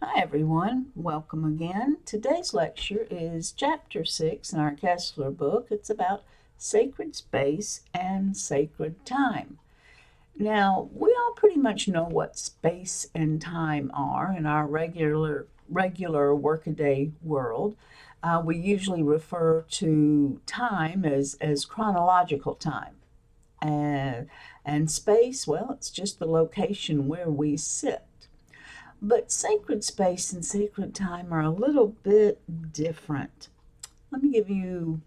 Hi everyone, welcome again. Today's lecture is chapter 6 in our Kessler book. It's about sacred space and sacred time. Now, we all pretty much know what space and time are in our regular workaday world. We usually refer to time as chronological time. And space, well, it's just the location where we sit. But sacred space and sacred time are a little bit different. Let me give you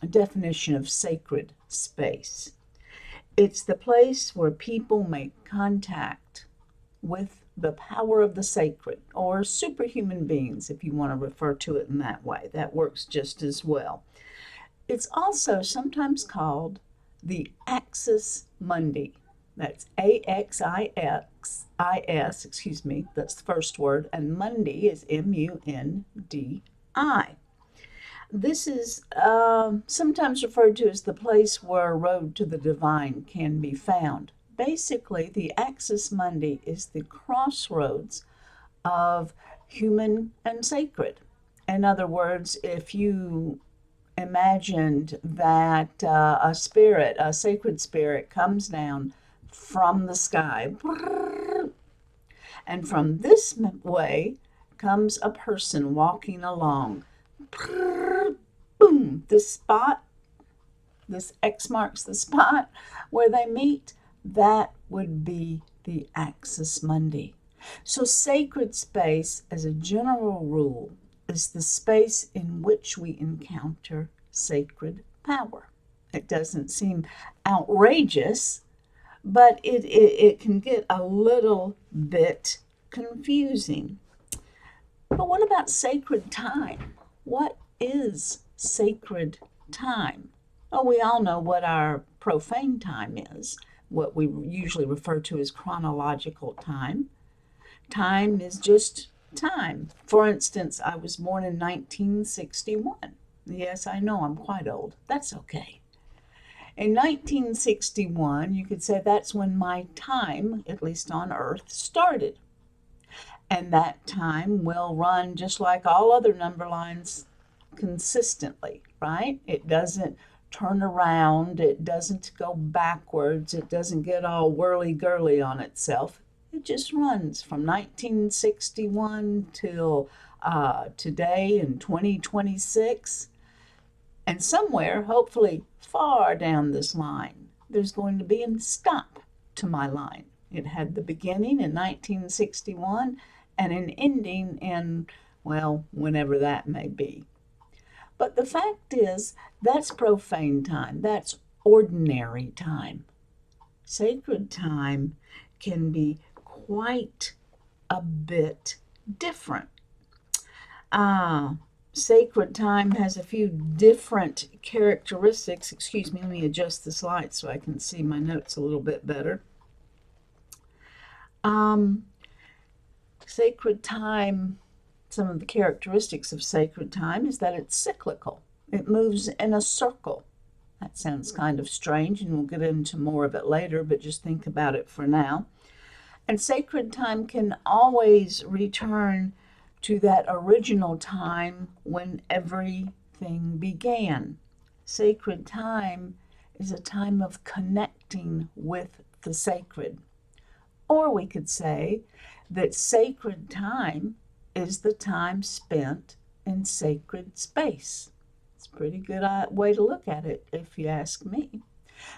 a definition of sacred space. It's the place where people make contact with the power of the sacred, or superhuman beings, if you want to refer to it in that way. That works just as well. It's also sometimes called the axis mundi. That's AXIS, excuse me, that's the first word, and Mundi is MUNDI. This is sometimes referred to as the place where a road to the divine can be found. Basically, the axis mundi is the crossroads of human and sacred. In other words, if you imagined that a sacred spirit, comes down from the sky, and from this way comes a person walking along. Boom! This X marks the spot where they meet. That would be the axis mundi. So, sacred space, as a general rule, is the space in which we encounter sacred power. It doesn't seem outrageous, but it can get a little bit confusing. But what about sacred time? What is sacred time? Well, we all know what our profane time is, what we usually refer to as chronological time. Time is just time. For instance, I was born in 1961. Yes, I know I'm quite old. That's okay. In 1961, you could say that's when my time, at least on Earth, started. And that time will run just like all other number lines consistently, right? It doesn't turn around, it doesn't go backwards, it doesn't get all whirly-girly on itself. It just runs from 1961 till today in 2026. And somewhere, hopefully far down this line, there's going to be a stop to my line. It had the beginning in 1961 and an ending in, well, whenever that may be. But the fact is, that's profane time. That's ordinary time. Sacred time can be quite a bit different. Sacred time has a few different characteristics. Excuse me, let me adjust this light so I can see my notes a little bit better. Sacred time, some of the characteristics of sacred time is that it's cyclical. It moves in a circle. That sounds kind of strange, and we'll get into more of it later, but just think about it for now. And sacred time can always return to that original time when everything began. Sacred time is a time of connecting with the sacred. Or we could say that sacred time is the time spent in sacred space. It's a pretty good way to look at it, if you ask me.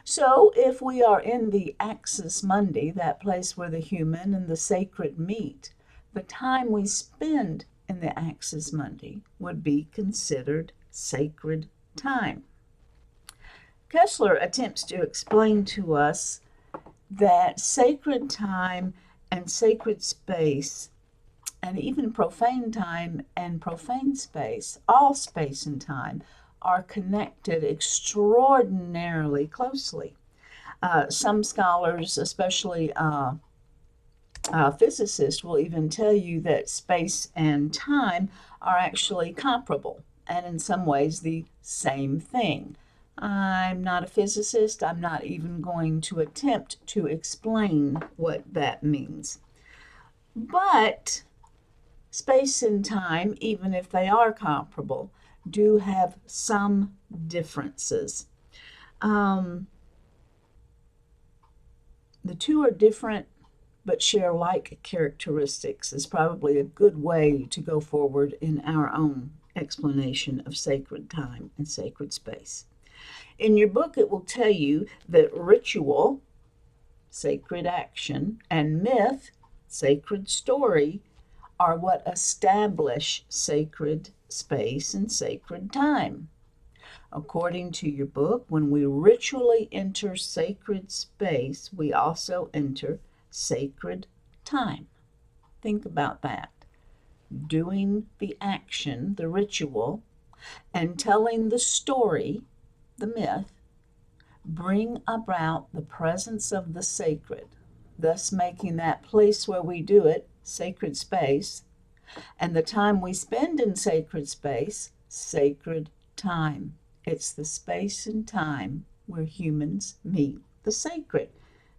So if we are in the axis mundi, that place where the human and the sacred meet, the time we spend in the axis mundi would be considered sacred time. Kessler attempts to explain to us that sacred time and sacred space, and even profane time and profane space, all space and time, are connected extraordinarily closely. Some scholars, especially physicists, will even tell you that space and time are actually comparable and in some ways the same thing. I'm not a physicist. I'm not even going to attempt to explain what that means. But space and time, even if they are comparable, do have some differences. The two are different but share like characteristics is probably a good way to go forward in our own explanation of sacred time and sacred space. In your book, it will tell you that ritual, sacred action, and myth, sacred story, are what establish sacred space and sacred time. According to your book, when we ritually enter sacred space, we also enter sacred time. Think about that. Doing the action, the ritual, and telling the story, the myth, bring about the presence of the sacred, thus making that place where we do it sacred space, and the time we spend in sacred space, sacred time. It's the space and time where humans meet the sacred.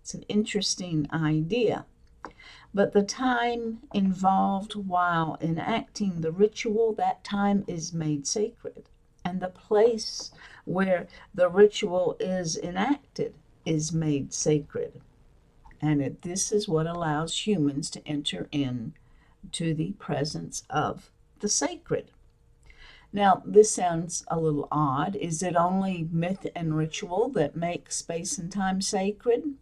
It's an interesting idea. But the time involved while enacting the ritual, that time is made sacred. And the place where the ritual is enacted is made sacred. And this is what allows humans to enter into the presence of the sacred. Now, this sounds a little odd. Is it only myth and ritual that make space and time sacred?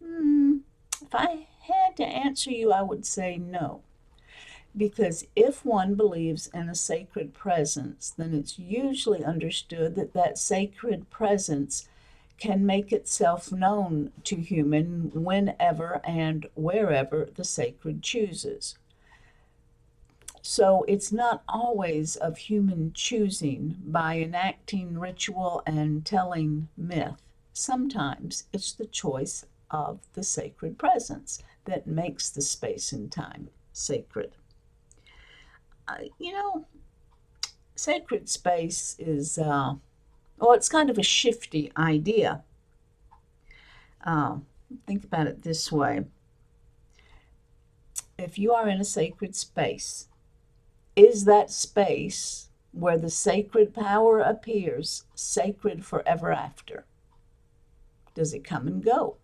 If I had to answer you, I would say no. Because if one believes in a sacred presence, then it's usually understood that that sacred presence can make itself known to human whenever and wherever the sacred chooses. So it's not always of human choosing by enacting ritual and telling myth. Sometimes it's the choice of the sacred presence that makes the space and time sacred. Sacred space is, it's kind of a shifty idea. Think about it this way. If you are in a sacred space, is that space where the sacred power appears sacred forever after? Does it come and go?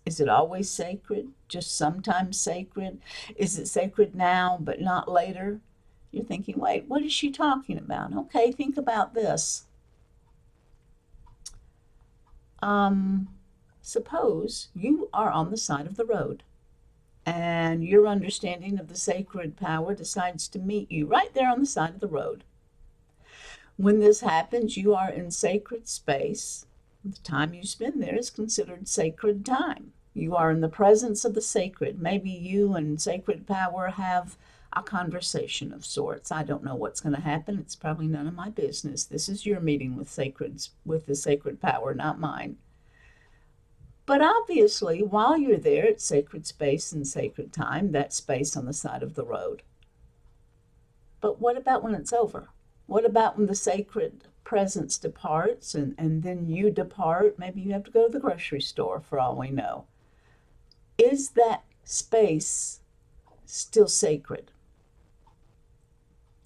Is it always sacred? Just sometimes sacred? Is it sacred now but not later? You're thinking, wait, what is she talking about? Okay, think about this. Suppose you are on the side of the road and your understanding of the sacred power decides to meet you right there on the side of the road. When this happens, you are in sacred space. The time you spend there is considered sacred time. You are in the presence of the sacred. Maybe you and sacred power have a conversation of sorts. I don't know what's going to happen. It's probably none of my business. This is your meeting with the sacred power, not mine. But obviously, while you're there, it's sacred space and sacred time, that space on the side of the road. But what about when it's over? What about when the sacred presence departs and then you depart? Maybe you have to go to the grocery store for all we know. Is that space still sacred?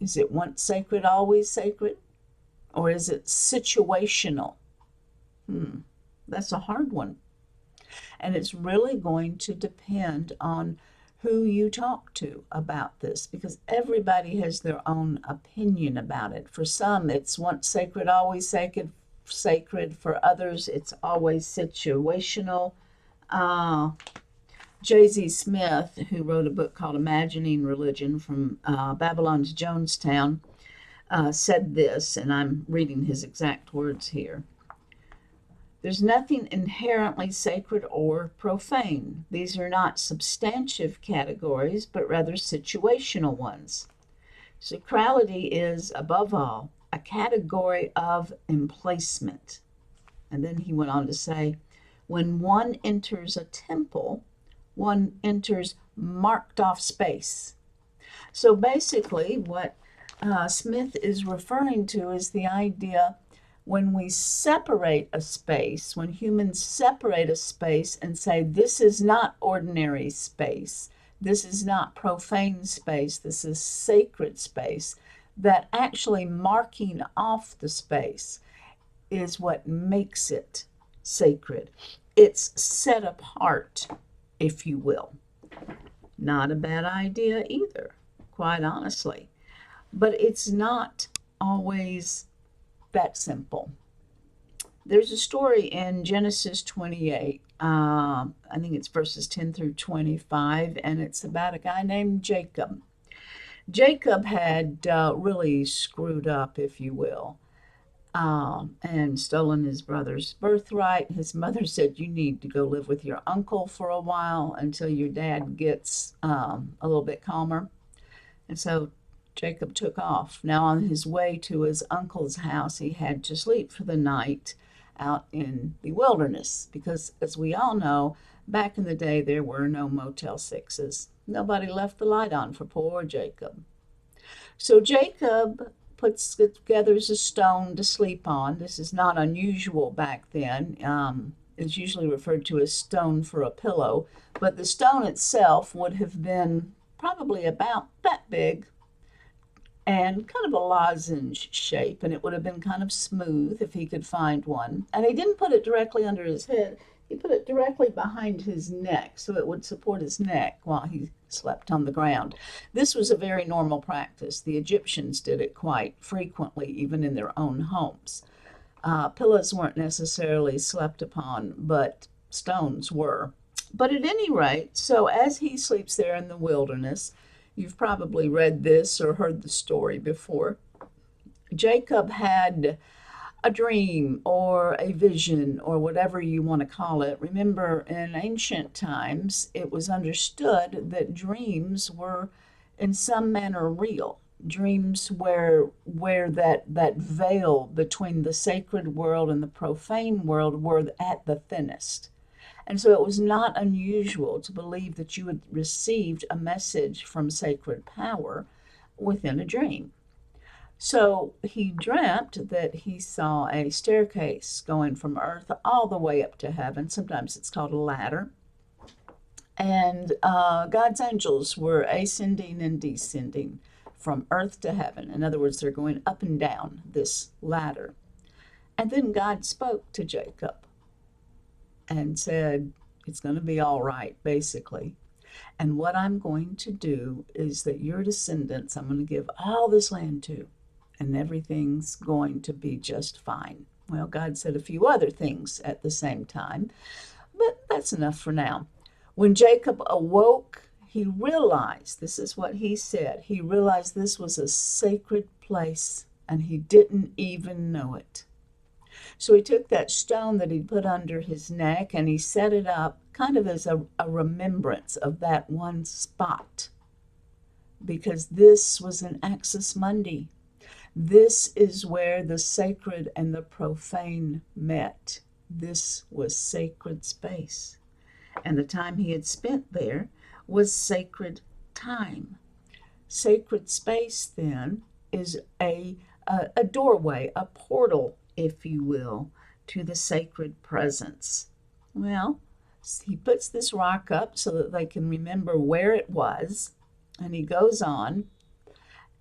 Is it once sacred, always sacred? Or is it situational? That's a hard one. And it's really going to depend on who you talk to about this, because everybody has their own opinion about it. For some, it's once sacred, always sacred. For others, it's always situational. J.Z. Smith, who wrote a book called Imagining Religion from Babylon to Jonestown, said this, and I'm reading his exact words here. There's nothing inherently sacred or profane. These are not substantive categories, but rather situational ones. Sacrality is, above all, a category of emplacement. And then he went on to say, when one enters a temple, one enters marked off space. So basically what Smith is referring to is the idea when we separate a space, when humans separate a space and say, this is not ordinary space, This is not profane space, this is sacred space. That actually marking off the space is what makes it sacred. It's set apart, if you will. Not a bad idea either, quite honestly. But it's not always that simple. There's a story in Genesis 28. I think it's verses 10 through 25, and it's about a guy named Jacob. Jacob had really screwed up, if you will, and stolen his brother's birthright. His mother said, "You need to go live with your uncle for a while until your dad gets a little bit calmer." And so Jacob took off. Now, on his way to his uncle's house, he had to sleep for the night out in the wilderness because, as we all know, back in the day there were no Motel 6s. Nobody left the light on for poor Jacob. So Jacob gathers a stone to sleep on. This is not unusual back then. It's usually referred to as stone for a pillow, but the stone itself would have been probably about that big and kind of a lozenge shape, and it would have been kind of smooth if he could find one. And he didn't put it directly under his head. He put it directly behind his neck so it would support his neck while he slept on the ground. This was a very normal practice. The Egyptians did it quite frequently, even in their own homes. Pillows weren't necessarily slept upon, but stones were. But at any rate, so as he sleeps there in the wilderness, you've probably read this or heard the story before. Jacob had a dream or a vision or whatever you want to call it. Remember, in ancient times, it was understood that dreams were in some manner real. Dreams where that veil between the sacred world and the profane world were at the thinnest. And so it was not unusual to believe that you had received a message from sacred power within a dream. So he dreamt that he saw a staircase going from earth all the way up to heaven. Sometimes it's called a ladder. And God's angels were ascending and descending from earth to heaven. In other words, they're going up and down this ladder. And then God spoke to Jacob and said, "It's going to be all right," basically. "And what I'm going to do is that your descendants, I'm going to give all this land to, and everything's going to be just fine." Well, God said a few other things at the same time, but that's enough for now. When Jacob awoke, he realized, this is what he said, he realized this was a sacred place, and he didn't even know it. So he took that stone that he'd put under his neck and he set it up kind of as a remembrance of that one spot, because this was an Axis Mundi. This is where the sacred and the profane met. This was sacred space. And the time he had spent there was sacred time. Sacred space, then, is a doorway, a portal, if you will, to the sacred presence. Well, he puts this rock up so that they can remember where it was, and he goes on.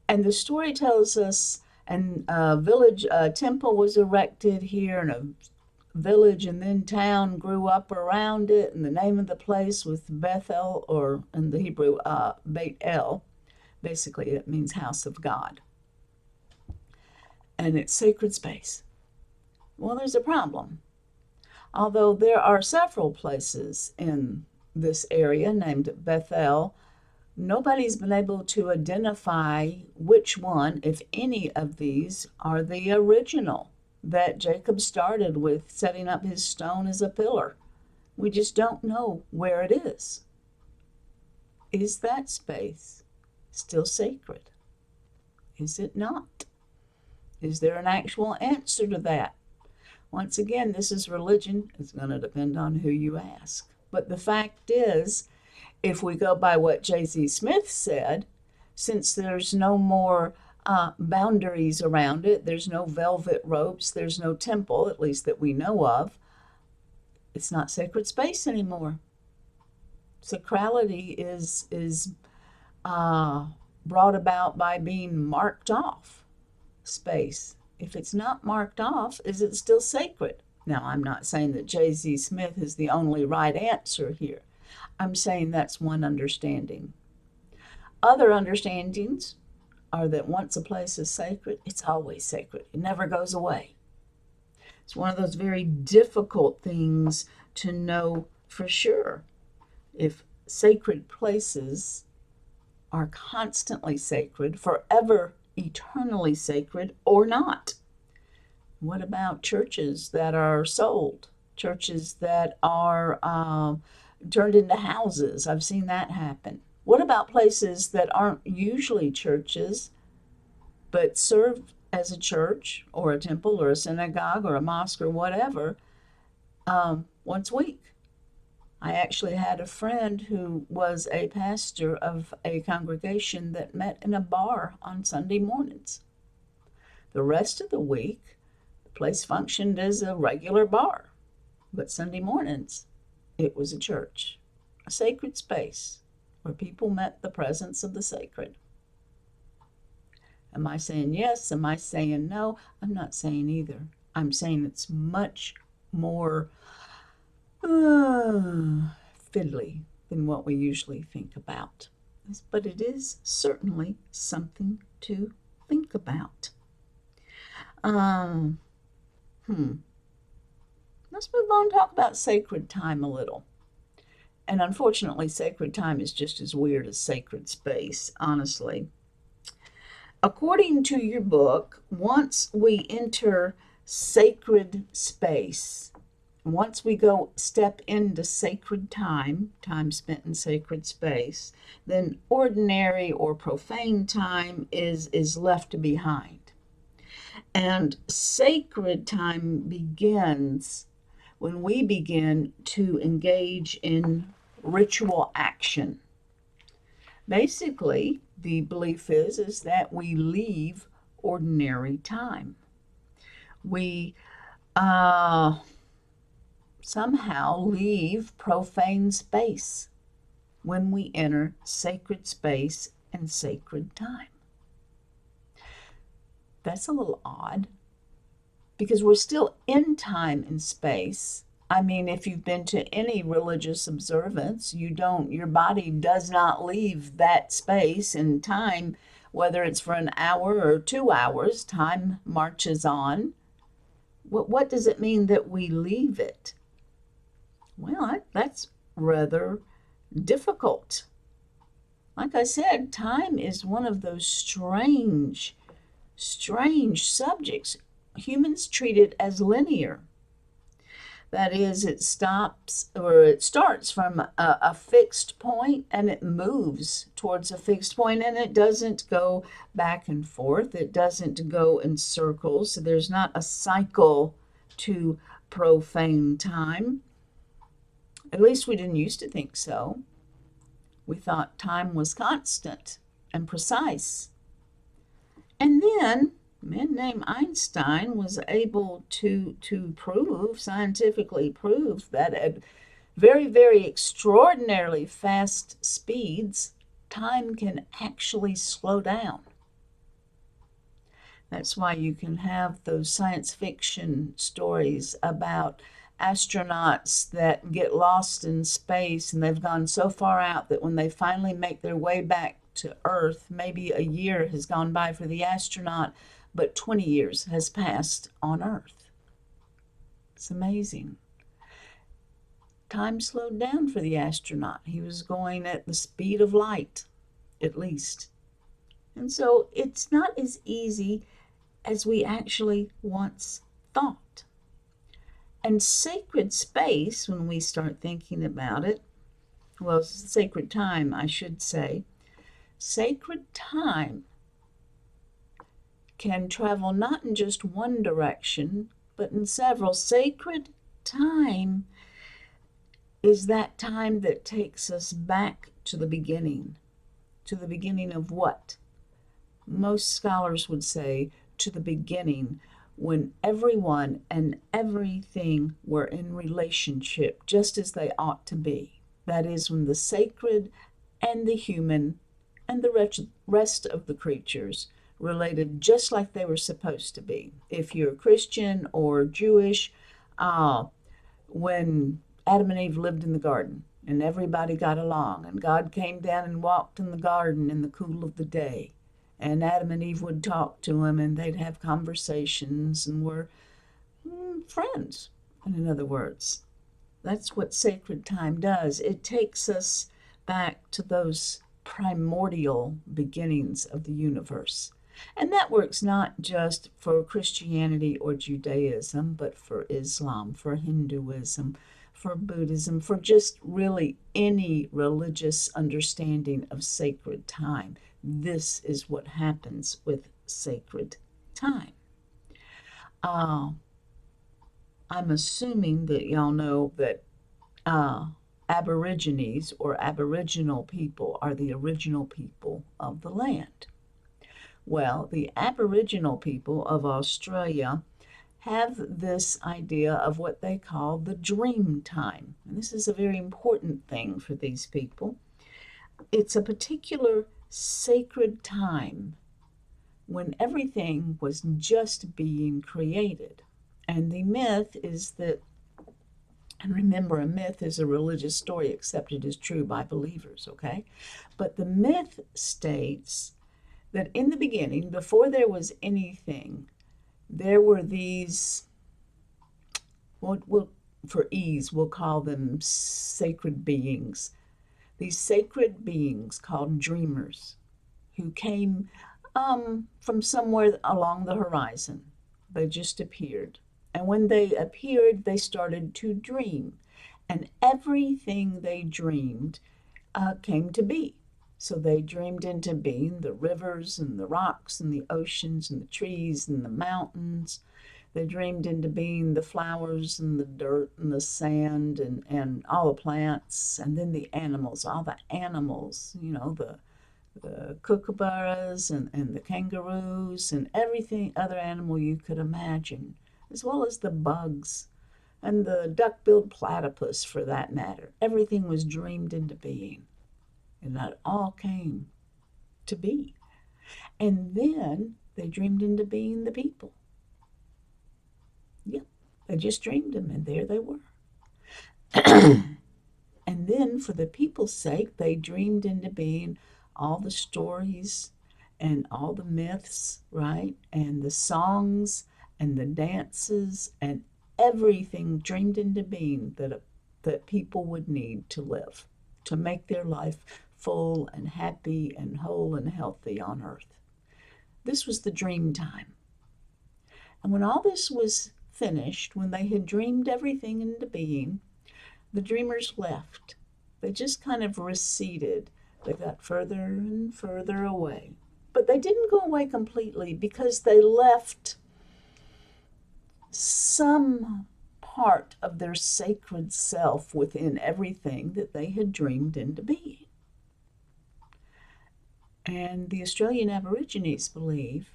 And the story tells us, and a temple was erected here, and a village and then town grew up around it, and the name of the place was Bethel, or in the Hebrew, Beit El. Basically, it means house of God. And it's sacred space. Well, there's a problem. Although there are several places in this area named Bethel, nobody's been able to identify which one, if any of these, are the original that Jacob started with setting up his stone as a pillar. We just don't know where it is. Is that space still sacred? Is it not? Is there an actual answer to that? Once again, this is religion. It's going to depend on who you ask. But the fact is, if we go by what J.Z. Smith said, since there's no more boundaries around it, there's no velvet ropes, there's no temple, at least that we know of, it's not sacred space anymore. Sacrality is brought about by being marked off space. If it's not marked off, is it still sacred? Now, I'm not saying that J.Z. Smith is the only right answer here. I'm saying that's one understanding. Other understandings are that once a place is sacred, it's always sacred. It never goes away. It's one of those very difficult things to know for sure if sacred places are constantly sacred, forever, eternally sacred, or not. What about churches that are sold? Churches that are turned into houses? I've seen that happen. What about places that aren't usually churches, but serve as a church or a temple or a synagogue or a mosque or whatever once a week? I actually had a friend who was a pastor of a congregation that met in a bar on Sunday mornings. The rest of the week, the place functioned as a regular bar, but Sunday mornings, it was a church, a sacred space where people met the presence of the sacred. Am I saying yes? Am I saying no? I'm not saying either. I'm saying it's much more fiddly than what we usually think about. But it is certainly something to think about. Let's move on and talk about sacred time a little. And unfortunately, sacred time is just as weird as sacred space, honestly. According to your book, once we enter sacred space, once we step into sacred time spent in sacred space, then ordinary or profane time is left behind. And sacred time begins when we begin to engage in ritual action. Basically, the belief is that we leave ordinary time. We somehow leave profane space when we enter sacred space and sacred time. That's a little odd because we're still in time and space. I mean, if you've been to any religious observance, your body does not leave that space and time, whether it's for an hour or 2 hours, time marches on. What does it mean that we leave it? Well, that's rather difficult. Like I said, time is one of those strange subjects. Humans treat it as linear. That is, it starts from a fixed point and it moves towards a fixed point, and it doesn't go back and forth. It doesn't go in circles. So there's not a cycle to profane time. At least we didn't used to think so. We thought time was constant and precise. And then a man named Einstein was able to scientifically prove that at very, very extraordinarily fast speeds, time can actually slow down. That's why you can have those science fiction stories about astronauts that get lost in space, and they've gone so far out that when they finally make their way back to Earth, maybe a year has gone by for the astronaut, but 20 years has passed on Earth. It's amazing. Time slowed down for the astronaut. He was going at the speed of light, at least. And so it's not as easy as we actually once thought. And sacred space, when we start thinking about it, well, sacred time, I should say, sacred time can travel not in just one direction, but in several. Sacred time is that time that takes us back to the beginning. To the beginning of what? Most scholars would say to the beginning when everyone and everything were in relationship just as they ought to be. That is, when the sacred and the human and the rest of the creatures related just like they were supposed to be. If you're Christian or Jewish, when Adam and Eve lived in the garden and everybody got along, and God came down and walked in the garden in the cool of the day, and Adam and Eve would talk to him and they'd have conversations and were friends, in other words. That's what sacred time does. It takes us back to those primordial beginnings of the universe. And that works not just for Christianity or Judaism, but for Islam, for Hinduism, for Buddhism, for just really any religious understanding of sacred time. This is what happens with sacred time. I'm assuming that y'all know that Aborigines or Aboriginal people are the original people of the land. Well, the Aboriginal people of Australia have this idea of what they call the dream time. And this is a very important thing for these people. It's a particular sacred time when everything was just being created. And the myth is that, and remember, a myth is a religious story accepted as true by believers, okay? But the myth states that in the beginning, before there was anything, there were these, for ease, we'll call them sacred beings. These sacred beings called dreamers who came from somewhere along the horizon. They just appeared. And when they appeared, they started to dream. And everything they dreamed came to be. So they dreamed into being the rivers and the rocks and the oceans and the trees and the mountains. They dreamed into being the flowers and the dirt and the sand and all the plants, and then the animals, all the animals, the kookaburras and the kangaroos and everything other animal you could imagine, as well as the bugs and the duck-billed platypus, for that matter. Everything was dreamed into being, and that all came to be. And then they dreamed into being the people. Yep, they just dreamed them, and there they were. And then, for the people's sake, they dreamed into being all the stories and all the myths, right? And the songs and the dances and everything dreamed into being that people would need to live, to make their life full and happy and whole and healthy on earth. This was the dream time. And when all this was finished, when they had dreamed everything into being, the dreamers left. They just kind of receded. They got further and further away. But they didn't go away completely, because they left some part of their sacred self within everything that they had dreamed into being. And the Australian Aborigines believe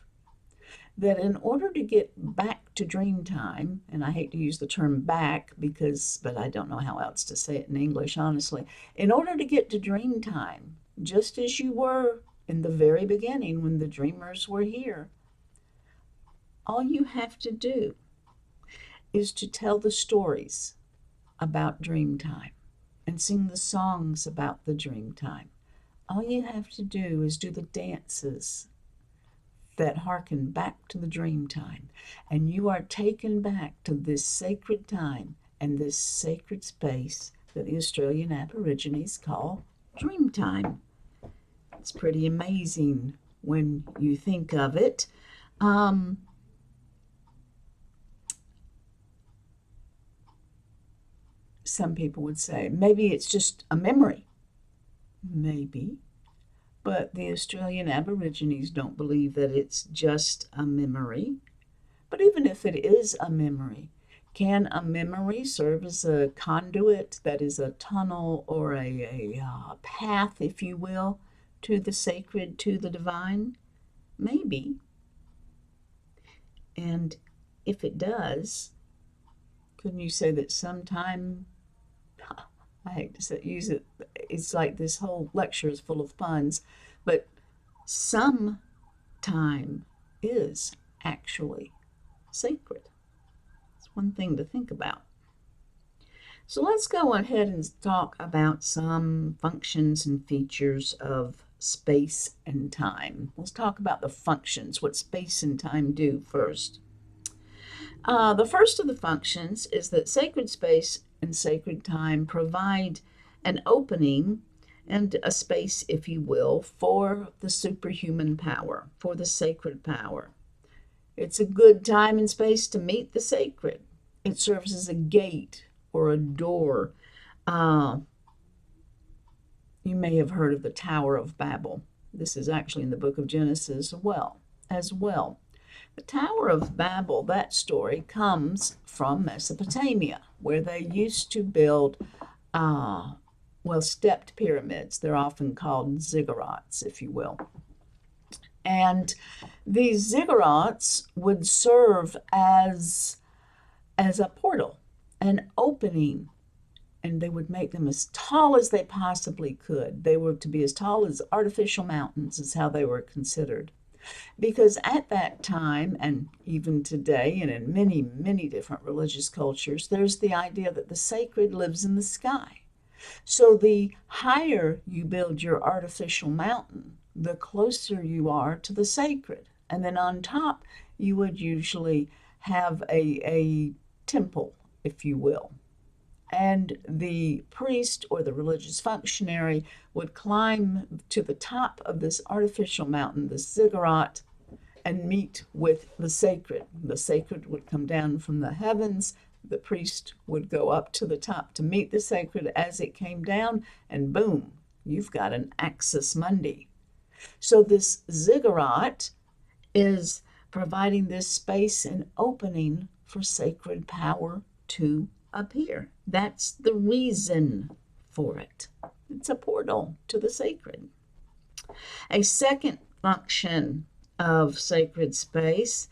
that in order to get back to dream time, and I hate to use the term back but I don't know how else to say it in English, honestly. In order to get to dream time, just as you were in the very beginning when the dreamers were here, all you have to do is to tell the stories about dream time and sing the songs about the dream time. All you have to do is do the dances that harken back to the dream time, and you are taken back to this sacred time and this sacred space that the Australian Aborigines call dream time. It's pretty amazing when you think of it. Some people would say maybe it's just a memory. Maybe. But the Australian Aborigines don't believe that it's just a memory. But even if it is a memory, can a memory serve as a conduit, that is a tunnel or a path, if you will, to the sacred, to the divine? Maybe. And if it does, couldn't you say that sometime I hate to use it. It's like this whole lecture is full of puns, but some time is actually sacred. It's one thing to think about. So let's go ahead and talk about some functions and features of space and time. Let's talk about the functions, what space and time do first. The first of the functions is that sacred space and sacred time provide an opening and a space, if you will, for the superhuman power, for the sacred power. It's a good time and space to meet the sacred. It serves as a gate or a door. You may have heard of the Tower of Babel. This is actually in the book of Genesis as well. The Tower of Babel, that story comes from Mesopotamia, where they used to build, stepped pyramids. They're often called ziggurats, if you will. And these ziggurats would serve as a portal, an opening, and they would make them as tall as they possibly could. They were to be as tall as artificial mountains, is how they were considered. Because at that time, and even today, and in many, many different religious cultures, there's the idea that the sacred lives in the sky. So the higher you build your artificial mountain, the closer you are to the sacred. And then on top, you would usually have a temple, if you will. And the priest or the religious functionary would climb to the top of this artificial mountain, the ziggurat, and meet with the sacred. The sacred would come down from the heavens. The priest would go up to the top to meet the sacred as it came down, and boom, you've got an Axis Mundi. So this ziggurat is providing this space and opening for sacred power to appear. That's the reason for it. It's a portal to the sacred. A second function of sacred space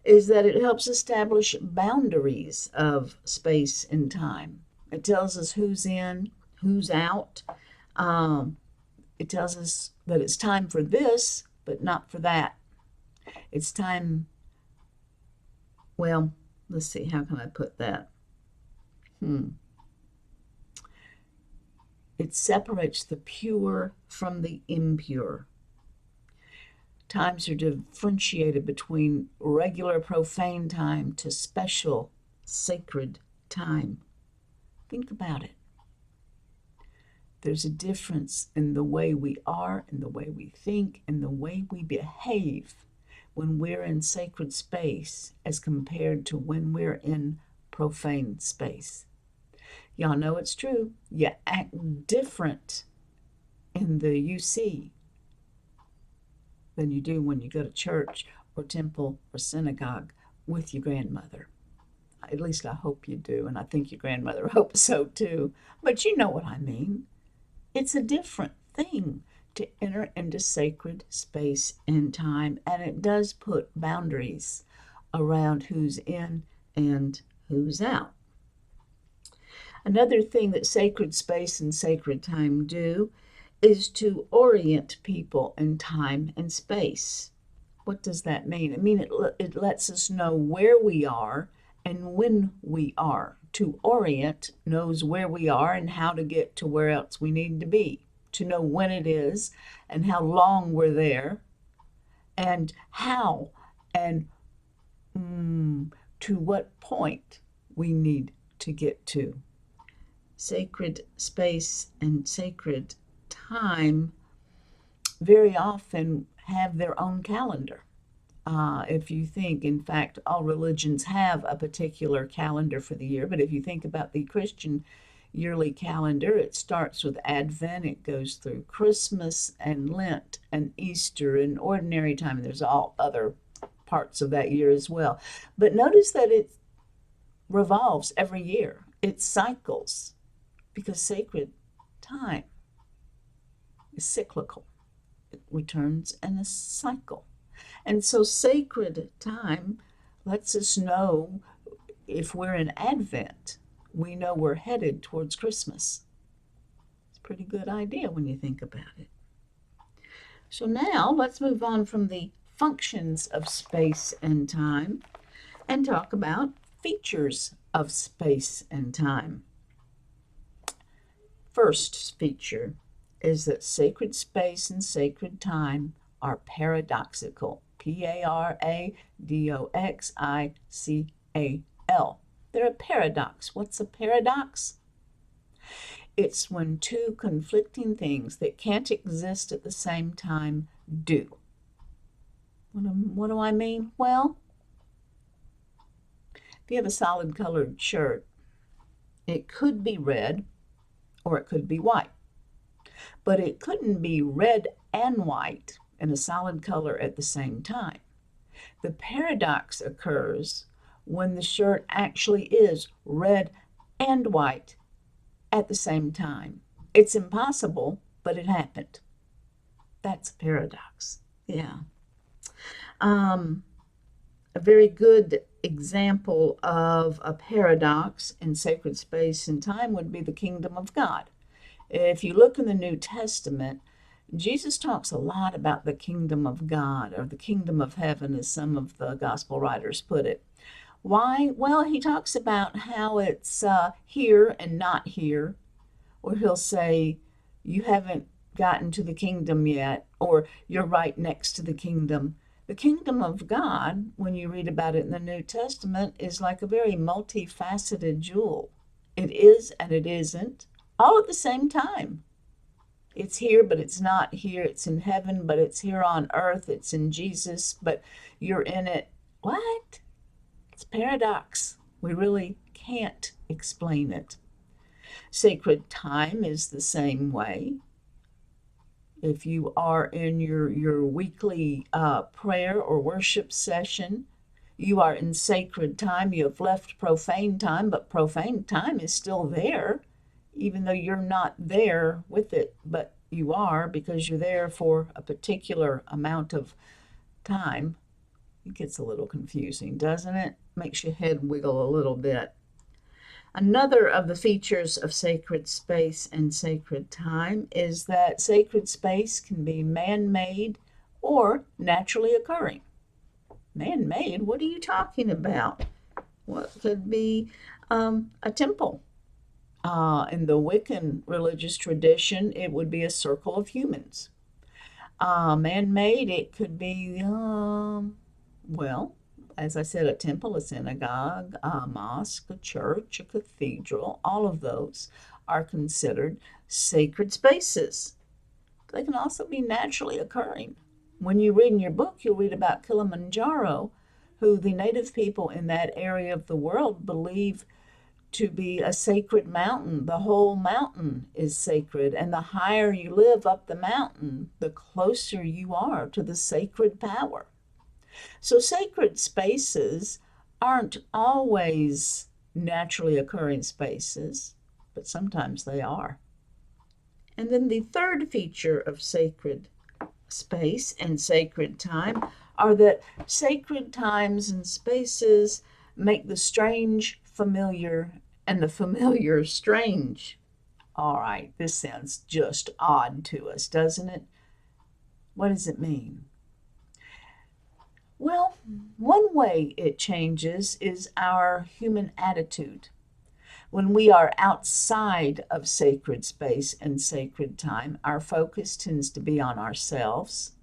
is that it helps establish boundaries of space and time. It tells us who's in, who's out. It tells us that it's time for this, but not for that. It's time, well, let's see, how can I put that? It separates the pure from the impure. Times are differentiated between regular profane time to special sacred time. Think about it. There's a difference in the way we are, in the way we think, in the way we behave when we're in sacred space as compared to when we're in profane space. Y'all know it's true. You act different in the UC than you do when you go to church or temple or synagogue with your grandmother. At least I hope you do, and I think your grandmother hopes so too. But you know what I mean. It's a different thing to enter into sacred space and time, and it does put boundaries around who's in and who's out. Another thing that sacred space and sacred time do is to orient people in time and space. What does that mean? I mean, it lets us know where we are and when we are. To orient knows where we are and how to get to where else we need to be. To know when it is and how long we're there and how and to what point we need to get to. Sacred space and sacred time very often have their own calendar. If you think, in fact, all religions have a particular calendar for the year, but if you think about the Christian yearly calendar, it starts with Advent, it goes through Christmas and Lent and Easter and ordinary time, and there's all other parts of that year as well. But notice that it revolves every year. It cycles because sacred time is cyclical. It returns in a cycle. And so sacred time lets us know if we're in Advent, we know we're headed towards Christmas. Pretty good idea when you think about it. So now let's move on from the functions of space and time and talk about features of space and time. First feature is that sacred space and sacred time are paradoxical. Paradoxical. They're a paradox. What's a paradox? It's when two conflicting things that can't exist at the same time do. What do I mean? Well, if you have a solid colored shirt, it could be red or it could be white. But it couldn't be red and white in a solid color at the same time. The paradox occurs when the shirt actually is red and white at the same time. It's impossible, but it happened. That's a paradox. Yeah. A very good example of a paradox in sacred space and time would be the kingdom of God. If you look in the New Testament, Jesus talks a lot about the kingdom of God, or the kingdom of heaven, as some of the gospel writers put it. Why? Well, he talks about how it's here and not here, or he'll say, you haven't gotten to the kingdom yet, or you're right next to the kingdom. The kingdom of God, when you read about it in the New Testament, is like a very multifaceted jewel. It is and it isn't, all at the same time. It's here, but it's not here. It's in heaven, but it's here on earth. It's in Jesus, but you're in it. What? It's paradox. We really can't explain it. Sacred time is the same way. If you are in your weekly prayer or worship session, you are in sacred time. You have left profane time, but profane time is still there, even though you're not there with it, but you are, because you're there for a particular amount of time. It gets a little confusing, doesn't it? Makes your head wiggle a little bit. Another of the features of sacred space and sacred time is that sacred space can be man-made or naturally occurring. Man-made? What are you talking about? What could be a temple? In the Wiccan religious tradition, it would be a circle of humans. Man-made, it could be, well, as I said, a temple, a synagogue, a mosque, a church, a cathedral. All of those are considered sacred spaces. They can also be naturally occurring. When you read in your book, you'll read about Kilimanjaro, who the native people in that area of the world believe to be a sacred mountain. The whole mountain is sacred, and the higher you live up the mountain, the closer you are to the sacred power. So sacred spaces aren't always naturally occurring spaces, but sometimes they are. And then the third feature of sacred space and sacred time are that sacred times and spaces make the strange familiar and the familiar strange. All right, this sounds just odd to us, doesn't it? What does it mean? Well, one way it changes is our human attitude. When we are outside of sacred space and sacred time, our focus tends to be on ourselves,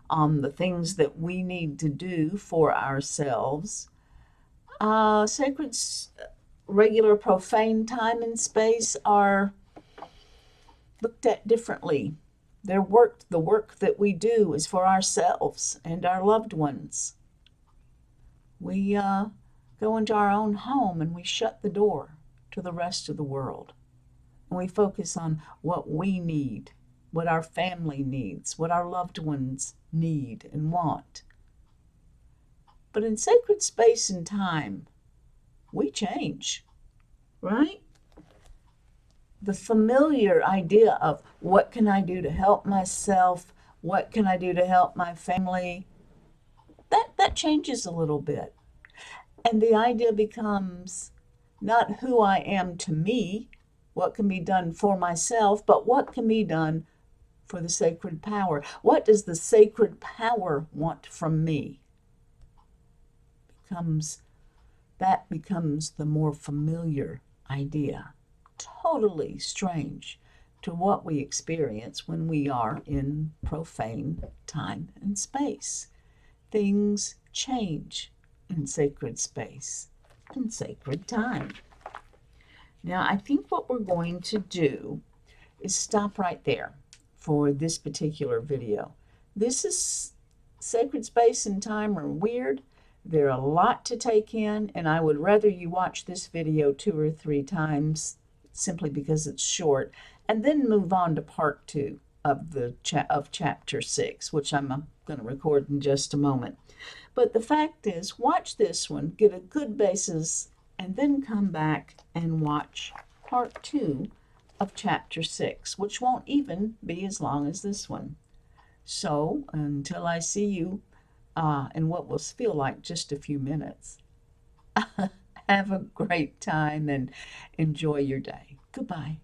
on the things that we need to do for ourselves. Sacred, regular, profane time and space are looked at differently. The work that we do is for ourselves and our loved ones. We go into our own home and we shut the door to the rest of the world. And we focus on what we need, what our family needs, what our loved ones need and want. But in sacred space and time, we change, right? The familiar idea of what can I do to help myself, what can I do to help my family, that changes a little bit. And the idea becomes not who I am to me, what can be done for myself, but what can be done for the sacred power. What does the sacred power want from me? That becomes the more familiar idea. Totally strange to what we experience when we are in profane time and space. Things change in sacred space and sacred time. Now, I think what we're going to do is stop right there for this particular video. This is sacred space and time are weird. They're a lot to take in, and I would rather you watch this video 2 or 3 times simply because it's short, and then move on to part 2 of chapter 6, which I'm going to record in just a moment. But the fact is, watch this one, get a good basis, and then come back and watch part 2 of chapter 6, which won't even be as long as this one. So until I see you in what will feel like just a few minutes, have a great time and enjoy your day. Goodbye.